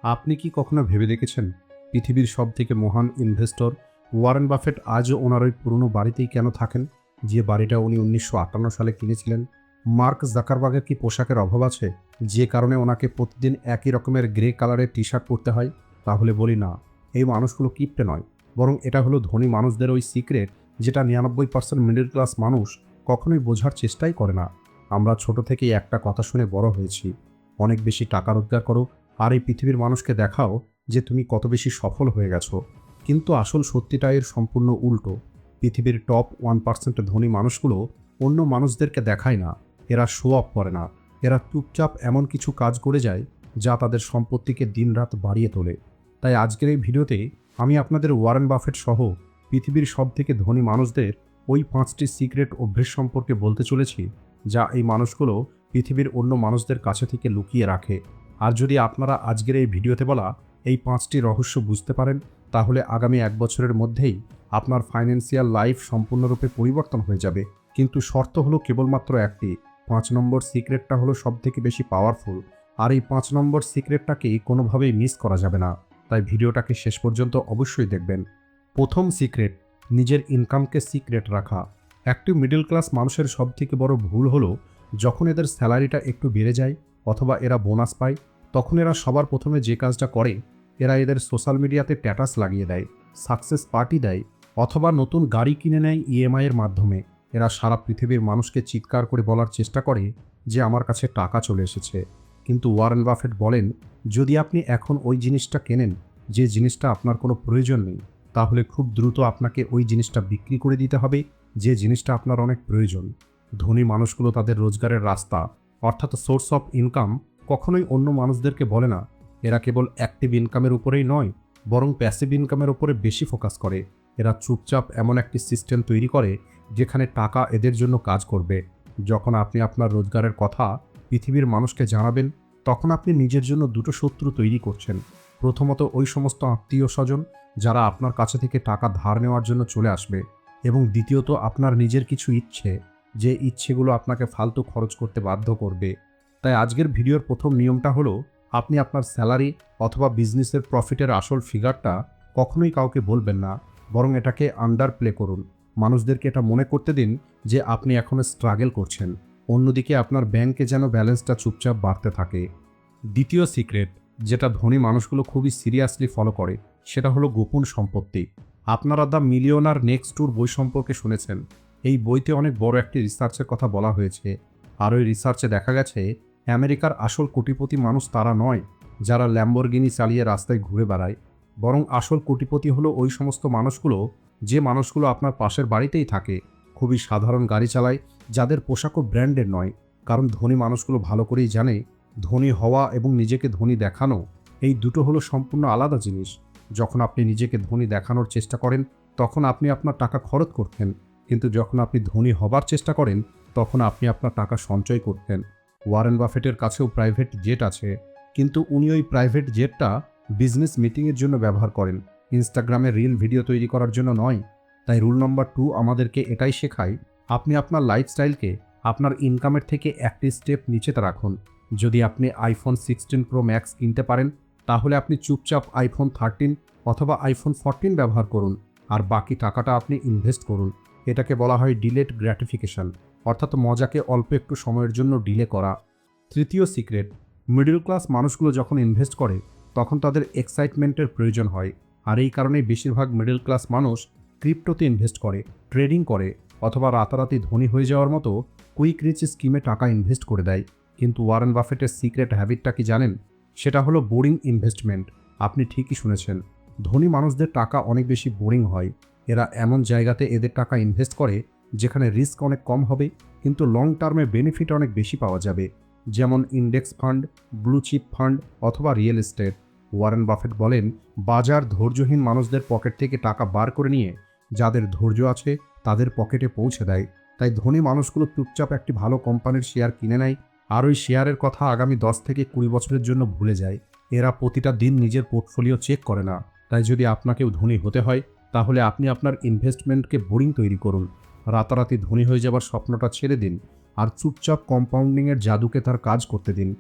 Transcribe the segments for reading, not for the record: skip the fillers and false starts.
আপনি কি কখনো ভেবে দেখেছেন পৃথিবীর সবথেকে মহান ইনভেস্টর ওয়ারেন বাফেট আজও ওনার ওই পুরনো বাড়িতেই কেন থাকেন, যে বাড়িটা উনি 1958 সালে কিনেছিলেন? মার্ক জাকারবার্গের কি পোশাকের অভাব আছে, যে কারণে ওনাকে প্রতিদিন একই রকমের গ্রে কালারের টি শার্ট পরতে হয়? তাহলে বলি না, এই মানুষগুলো কিপ্টে নয়, বরং এটা হলো ধনী মানুষদের ওই সিক্রেট, যেটা 99% মিডল ক্লাস মানুষ কখনোই বোঝার চেষ্টাই করে না। আমরা ছোট থেকেই একটা কথা শুনে বড় হয়েছি, অনেক বেশি টাকা রোজগার করো আর এই পৃথিবীর মানুষকে দেখাও যে তুমি কত বেশি সফল হয়ে গেছো। কিন্তু আসল সত্যিটা এর সম্পূর্ণ উল্টো। পৃথিবীর টপ 1% ধনী মানুষগুলো অন্য মানুষদেরকে দেখায় না, এরা শো অফ করে না, এরা চুপচাপ এমন কিছু কাজ করে যায় যা তাদের সম্পত্তিকে দিনরাত বাড়িয়ে তোলে। তাই আজকের এই ভিডিওতে আমি আপনাদের ওয়ারেন বাফেট সহ পৃথিবীর সবথেকে ধনী মানুষদের ওই 5টি সিক্রেট অভ্যেস সম্পর্কে বলতে চলেছি, যা এই মানুষগুলো পৃথিবীর অন্য মানুষদের কাছে থেকে লুকিয়ে রাখে। আর যদি আপনারা আজকের এই ভিডিওতে বলা এই 5টি রহস্য বুঝতে পারেন, তাহলে আগামী 1 বছরের মধ্যেই আপনার ফাইন্যান্সিয়াল লাইফ সম্পূর্ণরূপে পরিবর্তন হয়ে যাবে। কিন্তু শর্ত হলো কেবলমাত্র একটি, 5 নম্বর সিক্রেটটা হলো সবথেকে বেশি পাওয়ারফুল, আর এই 5 নম্বর সিক্রেটটাকেই কোনোভাবেই মিস করা যাবে না। তাই ভিডিওটাকে শেষ পর্যন্ত অবশ্যই দেখবেন। প্রথম সিক্রেট, নিজের ইনকামকে সিক্রেট রাখা। একটি মিডল ক্লাস মানুষের সবথেকে বড় ভুল হলো যখন এদের স্যালারিটা একটু বেড়ে যায় অথবা এরা বোনাস পায়, তখন এরা সবার প্রথমে যে কাজটা করে, এরা এদের সোশ্যাল মিডিয়াতে স্ট্যাটাস লাগিয়ে দেয়, সাকসেস পার্টি দেয়, অথবা নতুন গাড়ি কিনে নেয় ইএমআইয়ের মাধ্যমে। এরা সারা পৃথিবীর মানুষকে চিৎকার করে বলার চেষ্টা করে যে আমার কাছে টাকা চলে এসেছে। কিন্তু ওয়ারেন বাফেট বলেন, যদি আপনি এখন ওই জিনিসটা কেনেন যে জিনিসটা আপনার কোনো প্রয়োজন নেই, তাহলে খুব দ্রুত আপনাকে ওই জিনিসটা বিক্রি করে দিতে হবে যে জিনিসটা আপনার অনেক প্রয়োজন। ধনী মানুষগুলো তাদের রোজগারের রাস্তা, অর্থাৎ সোর্স অফ ইনকাম, কখনোই অন্য মানুষদেরকে বলে না। এরা কেবল অ্যাক্টিভ ইনকামের উপরেই নয়, বরং প্যাসিভ ইনকামের উপরে বেশি ফোকাস করে। এরা চুপচাপ এমন একটি সিস্টেম তৈরি করে যেখানে টাকা এদের জন্য কাজ করবে। যখন আপনি আপনার রোজগারের কথা পৃথিবীর মানুষকে জানাবেন, তখন আপনি নিজের জন্য দুটো শত্রু তৈরি করছেন। প্রথমত, ওই সমস্ত আত্মীয় স্বজন যারা আপনার কাছে থেকে টাকা ধার নেওয়ার জন্য চলে আসবে, এবং দ্বিতীয়ত আপনার নিজের কিছু ইচ্ছে, যে ইচ্ছেগুলো আপনাকে ফালতু খরচ করতে বাধ্য করবে। তাই আজকের ভিডিওর প্রথম নিয়মটা হলো, আপনি আপনার স্যালারি অথবা বিজনেসের প্রফিটের আসল ফিগারটা কখনোই কাউকে বলবেন না, বরং এটাকে আন্ডার প্লে করুন। মানুষদেরকে এটা মনে করতে দিন যে আপনি এখনও স্ট্রাগল করছেন, অন্যদিকে আপনার ব্যাংকে যেন ব্যালেন্সটা চুপচাপ বাড়তে থাকে। দ্বিতীয় সিক্রেট, যেটা ধনী মানুষগুলো খুবই সিরিয়াসলি ফলো করে, সেটা হলো গোপন সম্পত্তি। আপনারা দ্য মিলিয়নার নেক্সট ট্যুর বই সম্পর্কে শুনেছেন। এই বইতে অনেক বড় একটি রিসার্চের কথা বলা হয়েছে, আর ওই রিসার্চে দেখা গেছে আমেরিকার আসল কোটিপতি মানুষ তারা নয় যারা ল্যাম্বরগিনি চালিয়ে রাস্তায় ঘুরে বেড়ায়, বরং আসল কোটিপতি হলো ওই সমস্ত মানুষগুলো যে মানুষগুলো আপনার পাশের বাড়িতেই থাকে, খুবই সাধারণ গাড়ি চালায়, যাদের পোশাকও ব্র্যান্ডের নয়। কারণ ধনী মানুষগুলো ভালো করেই জানে ধনী হওয়া এবং নিজেকে ধনী দেখানো, এই দুটো হলো সম্পূর্ণ আলাদা জিনিস। যখন আপনি নিজেকে ধনী দেখানোর চেষ্টা করেন, তখন আপনি আপনার টাকা খরচ করতেন, কিন্তু যখন আপনি ধনী হবার চেষ্টা করেন, তখন আপনি আপনার টাকা সঞ্চয় করতেন। ওয়ারেন বাফেটের কাছেও প্রাইভেট জেট আছে, কিন্তু উনি ওই প্রাইভেট জেটটা বিজনেস মিটিংয়ের জন্য ব্যবহার করেন, ইনস্টাগ্রামে রিল ভিডিও তৈরি করার জন্য নয়। তাই রুল নম্বর 2 আমাদেরকে এটাই শেখায়, আপনি আপনার লাইফস্টাইলকে আপনার ইনকামের থেকে একটি স্টেপ নিচেতে রাখুন। যদি আপনি আইফোন 16 প্রো ম্যাক্স কিনতে পারেন, তাহলে আপনি চুপচাপ আইফোন 13 অথবা আইফোন 14 ব্যবহার করুন, আর বাকি টাকাটা আপনি ইনভেস্ট করুন। এটাকে বলা হয় ডিলেড গ্র্যাটিফিকেশন, অর্থাৎ মজাকে অল্প একটু সময়ের জন্য ডিলে করা। তৃতীয় সিক্রেট, মিডল ক্লাস মানুষগুলো যখন ইনভেস্ট করে, তখন তাদের এক্সাইটমেন্টের প্রয়োজন হয়, আর এই কারণেই বেশিরভাগ মিডল ক্লাস মানুষ ক্রিপ্টোতে ইনভেস্ট করে, ট্রেডিং করে, অথবা রাতারাতি ধনী হয়ে যাওয়ার মতো কুইক রিচ স্কিমে টাকা ইনভেস্ট করে দেয়। কিন্তু ওয়ারেন বাফেটের সিক্রেট হ্যাবিটটা কি জানেন? সেটা হলো বোরিং ইনভেস্টমেন্ট। আপনি ঠিকই শুনেছেন, ধনী মানুষদের টাকা অনেক বেশি বোরিং হয়। এরা এমন জায়গাতে এদের টাকা ইনভেস্ট করে যেখানে রিস্ক অনেক কম হবে, কিন্তু লং টার্মে বেনিফিট অনেক বেশি পাওয়া যাবে, যেমন index fund, blue chip fund, অথবা রিয়েল এস্টেট। ওয়ারেন বাফেট বলেন, বাজার ধৈর্যহীন মানুষদের পকেট থেকে টাকা বার করে নিয়ে যাদের ধৈর্য আছে তাদের পকেটে পৌঁছে দেয়। তাই ধনী মানুষগুলো চুপচাপ একটি ভালো কোম্পানির শেয়ার কিনে নেয়, আর ওই শেয়ারের কথা আগামী 10 থেকে 20 বছরের জন্য ভুলে যায়। এরা প্রতিটা দিন নিজের পোর্টফোলিও চেক করে না। তাই যদি আপনাকেও ধনী হতে হয়, তাহলে আপনি আপনার ইনভেস্টমেন্টকে বোরিং তৈরি করুন, রাতারাতি ধনী হয়ে যাবার স্বপ্নটা ছেড়ে দিন, আর চুপচাপ কম্পাউন্ডিংয়ের জাদুকে তার কাজ করতে দিন।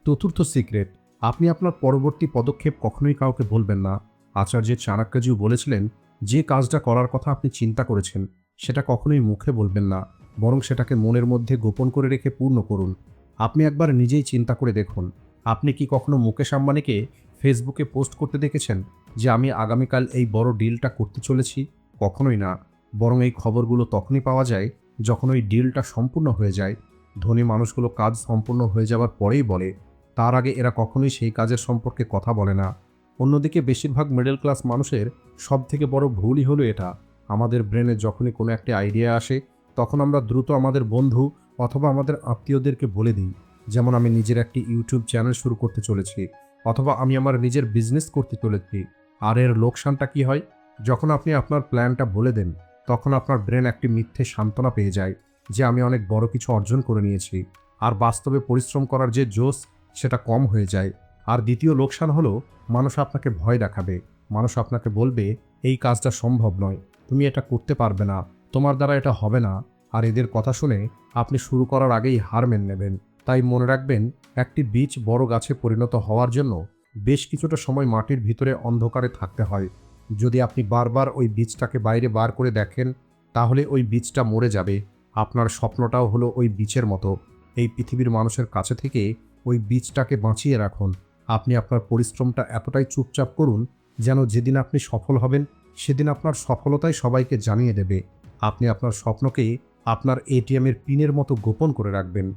চতুর্থ সিক্রেট, আপনি আপনার পরবর্তী পদক্ষেপ কখনোই কাউকে বলবেন না। আচার্য চাণক্যজিও বলেছিলেন, যে কাজটা করার কথা আপনি চিন্তা করেছেন সেটা কখনোই মুখে বলবেন না, বরং সেটাকে মনের মধ্যে গোপন করে রেখে পূর্ণ করুন। আপনি একবার নিজেই চিন্তা করে দেখুন, আপনি কি কখনো মুকেশ আম্বানিকে ফেসবুকে পোস্ট করতে দেখেছেন যে আমি আগামীকাল এই বড় ডিলটা করতে চলেছি? কখনোই না। বরং এই খবরগুলো তখনই পাওয়া যায় যখন ওই ডিলটা সম্পূর্ণ হয়ে যায়। ধনী মানুষগুলো কাজ সম্পূর্ণ হয়ে যাওয়ার পরেই বলে, তার আগে এরা কখনোই সেই কাজের সম্পর্কে কথা বলে না। অন্যদিকে বেশিরভাগ মিডল ক্লাস মানুষের সবথেকে বড় ভুলই হলো এটা, আমাদের ব্রেনে যখনই কোনো একটা আইডিয়া আসে তখন আমরা দ্রুত আমাদের বন্ধু অথবা আমাদের আত্মীয়দেরকে বলে দিই। যেমন আমি নিজের একটি ইউটিউব চ্যানেল শুরু করতে চলেছি, অথবা আমি আমার নিজের বিজনেস করতে চলেছি। আর এর লোকসানটা কি হয়? যখন আপনি আপনার প্ল্যানটা বলে দেন তখন আপনার ব্রেন একটি মিথ্যে সান্ত্বনা পেয়ে যায় যে আমি অনেক বড় কিছু অর্জন করে নিয়েছি। আর বাস্তবে পরিশ্রম করার যে জোশ সেটা কম হয়ে যায়। আর দ্বিতীয় লোকসান হলো, মানুষ আপনাকে ভয় দেখাবে। মানুষ আপনাকে বলবে এই কাজটা সম্ভব নয়, তুমি এটা করতে পারবে না, তোমার দ্বারা এটা হবে না। আর এদের কথা শুনে আপনি শুরু করার আগেই হার মেনে নেবেন। তাই মনে রাখবেন, একটি বীজ বড় গাছে পরিণত হওয়ার জন্য বেশ কিছুটা সময় মাটির ভিতরে অন্ধকারে থাকতে হয়। যদি আপনি বারবার ওই বীজটাকে বাইরে বার করে দেখেন তাহলে ওই বীজটা মরে যাবে। আপনার স্বপ্নটাও হলো ওই বীজের মতো। এই পৃথিবীর মানুষের কাছে থেকে ওই বীজটাকে বাঁচিয়ে রাখুন। আপনি আপনার পরিশ্রমটা এতটাই চুপচাপ করুন যেন যেদিন আপনি সফল হবেন সেদিন আপনার সফলতাই সবাইকে জানিয়ে দেবে। আপনি আপনার স্বপ্নকে আপনার এটিএমের পিনের মতো গোপন করে রাখবেন।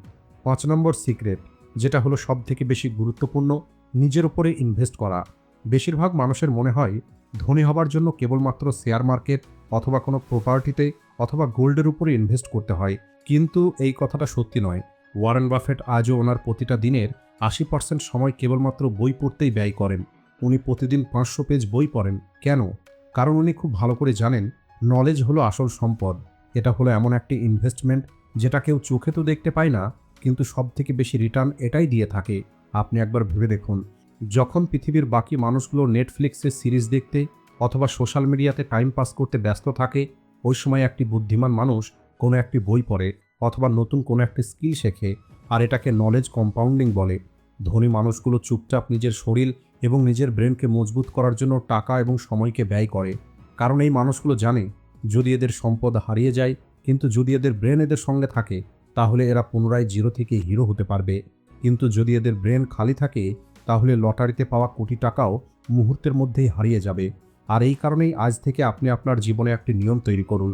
৫ নম্বর সিক্রেট, যেটা হলো সবথেকে বেশি গুরুত্বপূর্ণ, নিজের উপরে ইনভেস্ট করা। বেশিরভাগ মানুষের মনে হয় ধনী হবার জন্য কেবলমাত্র শেয়ার মার্কেট অথবা কোনো প্রপার্টিতে অথবা গোল্ডের উপরে ইনভেস্ট করতে হয়, কিন্তু এই কথাটা সত্যি নয়। ওয়ারেন বাফেট আজও ওনার প্রতিটা দিনের ৮০% সময় কেবলমাত্র বই পড়তেই ব্যয় করেন। উনি প্রতিদিন ৫০০ পেজ বই পড়েন। কেন? কারণ উনি খুব ভালো করে জানেন নলেজ হলো আসল সম্পদ। এটা হলো এমন একটি ইনভেস্টমেন্ট যেটা কেউ চোখে তো দেখতে পায় না, কিন্তু সবথেকে বেশি রিটার্ন এটাই দিয়ে থাকে। আপনি একবার ভেবে দেখুন, যখন পৃথিবীর বাকি মানুষগুলো নেটফ্লিক্সে সিরিজ দেখতে অথবা সোশ্যাল মিডিয়াতে টাইম পাস করতে ব্যস্ত থাকে, ওই সময় একটি বুদ্ধিমান মানুষ কোনো একটি বই পড়ে অথবা নতুন কোনো একটি স্কিল শেখে। আর এটাকে নলেজ কম্পাউন্ডিং বলে। ধনী মানুষগুলো চুপচাপ নিজের শরীর এবং নিজের ব্রেনকে মজবুত করার জন্য টাকা এবং সময়কে ব্যয় করে। কারণ এই মানুষগুলো জানে, যদি এদের সম্পদ হারিয়ে যায় কিন্তু যদি এদের ব্রেন এদের সঙ্গে থাকে তাহলে এরা পুনরায় জিরো থেকে হিরো হতে পারবে। কিন্তু যদি এদের ব্রেন খালি থাকে তাহলে লটারিতে পাওয়া কোটি টাকাও মুহূর্তের মধ্যেই হারিয়ে যাবে। আর এই কারণেই আজ থেকে আপনি আপনার জীবনে একটি নিয়ম তৈরি করুন,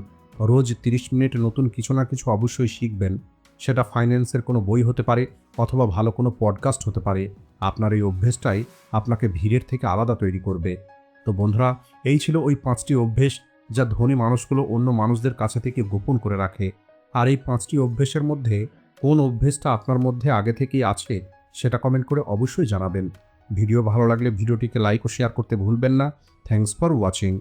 রোজ 30 মিনিট নতুন কিছু না কিছু অবশ্যই শিখবেন। সেটা ফাইন্যান্সের কোনো বই হতে পারে অথবা ভালো কোনো পডকাস্ট হতে পারে। আপনার এই অভ্যেসটাই আপনাকে ভিড়ের থেকে আলাদা তৈরি করবে। তো বন্ধুরা, এই ছিল ওই 5টি অভ্যেস যা ধনী মানুষগুলো অন্য মানুষদের কাছে থেকে গোপন করে রাখে। আর এই 5টি অভ্যেসের মধ্যে কোন অভ্যেসটা আপনার মধ্যে আগে থেকেই আছে সেটা কমেন্ট করে অবশ্যই জানাবেন। ভিডিও ভালো লাগলে ভিডিওটিকে লাইক ও শেয়ার করতে ভুলবেন না। Thanks for watching.